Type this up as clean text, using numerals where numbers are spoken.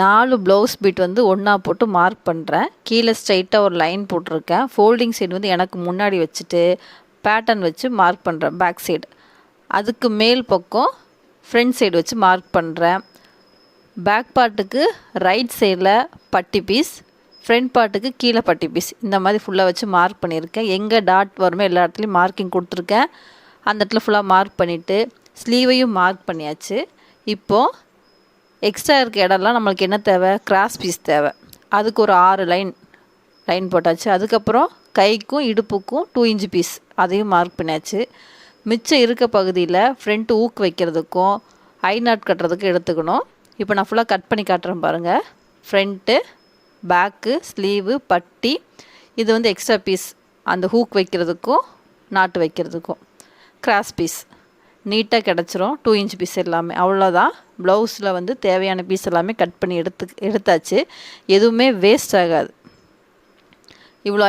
4 blouse beat வந்து ஒன்றா போட்டு மார்க் பண்ணுறேன். கீழே ஸ்ட்ரைட்டாக ஒரு லைன் போட்டிருக்கேன். ஃபோல்டிங் சைடு வந்து எனக்கு முன்னாடி வச்சுட்டு பேட்டர்ன் வச்சு மார்க் பண்ணுறேன் பேக் சைடு. அதுக்கு மேல் பக்கம் ஃப்ரண்ட் சைடு வச்சு மார்க் பண்ணுறேன். பேக் பார்ட்டுக்கு ரைட் சைடில் பட்டி பீஸ், ஃப்ரண்ட் பார்ட்டுக்கு கீழே பட்டி பீஸ், இந்த மாதிரி ஃபுல்லாக வச்சு மார்க் பண்ணியிருக்கேன். எங்கே டாட் வருமோ எல்லா இடத்துலையும் மார்க்கிங் கொடுத்துருக்கேன். அந்த இடத்துல ஃபுல்லாக மார்க் பண்ணிவிட்டு ஸ்லீவையும் மார்க் பண்ணியாச்சு. இப்போது எக்ஸ்ட்ரா இருக்க இடம்லாம் நம்மளுக்கு என்ன தேவை, கிராஸ் பீஸ் தேவை. அதுக்கு ஒரு 6 லைன் போட்டாச்சு. அதுக்கப்புறம் கைக்கும் இடுப்புக்கும் 2 இன்ச் பீஸ் அதையும் மார்க் பண்ணியாச்சு. மிச்சம் இருக்க பகுதியில் ஃப்ரண்ட் ஊக்கு வைக்கிறதுக்கும் ஐ நாட் கட்டுறதுக்கும் எடுத்துக்கணும். இப்போ நான் ஃபுல்லாக கட் பண்ணி காட்டுறேன் பாருங்கள். ஃப்ரண்ட்டு, பேக்கு, ஸ்லீவு, பட்டி, இது வந்து எக்ஸ்ட்ரா பீஸ் அந்த ஹூக் வைக்கிறதுக்கும் நாட்டு வைக்கிறதுக்கும். கிராஸ் பீஸ் நீட்டாக கிடச்சிரும். 2 இன்ச் பீஸ் எல்லாமே அவ்வளோதான். ப்ளவுஸில் வந்து தேவையான பீஸ் எல்லாமே கட் பண்ணி எடுத்தாச்சு. எதுவுமே வேஸ்ட் ஆகாது. இவ்வளோ